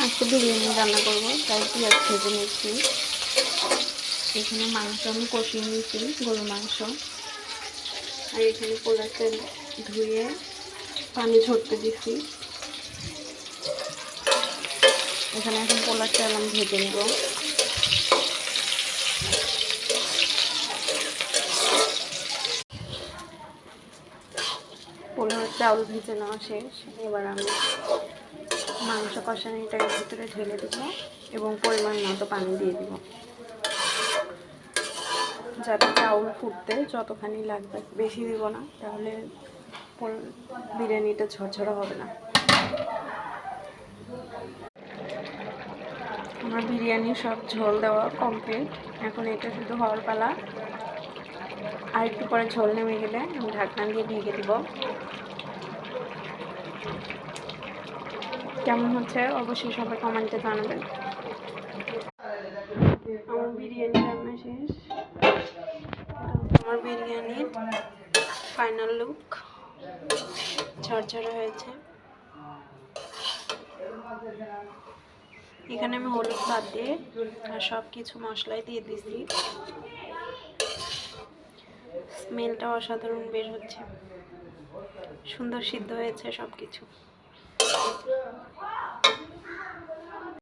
আজকে বিরিয়ানি রান্না করব, তাই পেঁয়াজ ভেজে নিচ্ছি। এখানে মাংস আমি কষিয়ে নিয়েছি, গরুর মাংস। আর এখানে পোলার তেল ধুয়ে পানি ঝরতে দিচ্ছি। এখানে এখন পোলার চাল আমি ভেজে নেব। পোলার চাউল ভেজে নেওয়া শেষ। এবার আমি মাংস কষানিটার ভিতরে ঢেলে দেবো এবং পরিমাণ মতো পানি দিয়ে দেবো, যাতে চাউল ফুটতে যতখানি লাগবে। বেশি দিব না, তাহলে বিরিয়ানিটা ঝরঝরা হবে না। আমার বিরিয়ানি সব ঝোল দেওয়া কমপ্লিট। এখন এটা শুধু হওয়ার পালা। আর একটু পরে ঝোল নেমে গেলে আমি ঢাকনা দিয়ে ঢেকে দিব। কেমন হচ্ছে অবশ্যই সবাই কমেন্টে জানাবেন। আমার বিরিয়ানি রান্না শেষ। আমার বিরিয়ানির ফাইনাল লুক ঝরঝরা হয়েছে। এখানে আমি হলুদ বাদ দিয়ে আর সব কিছু মশলাই দিয়ে দিয়েছি। স্মেলটা অসাধারণ বের হচ্ছে, সুন্দর সিদ্ধ হয়েছে সব কিছু।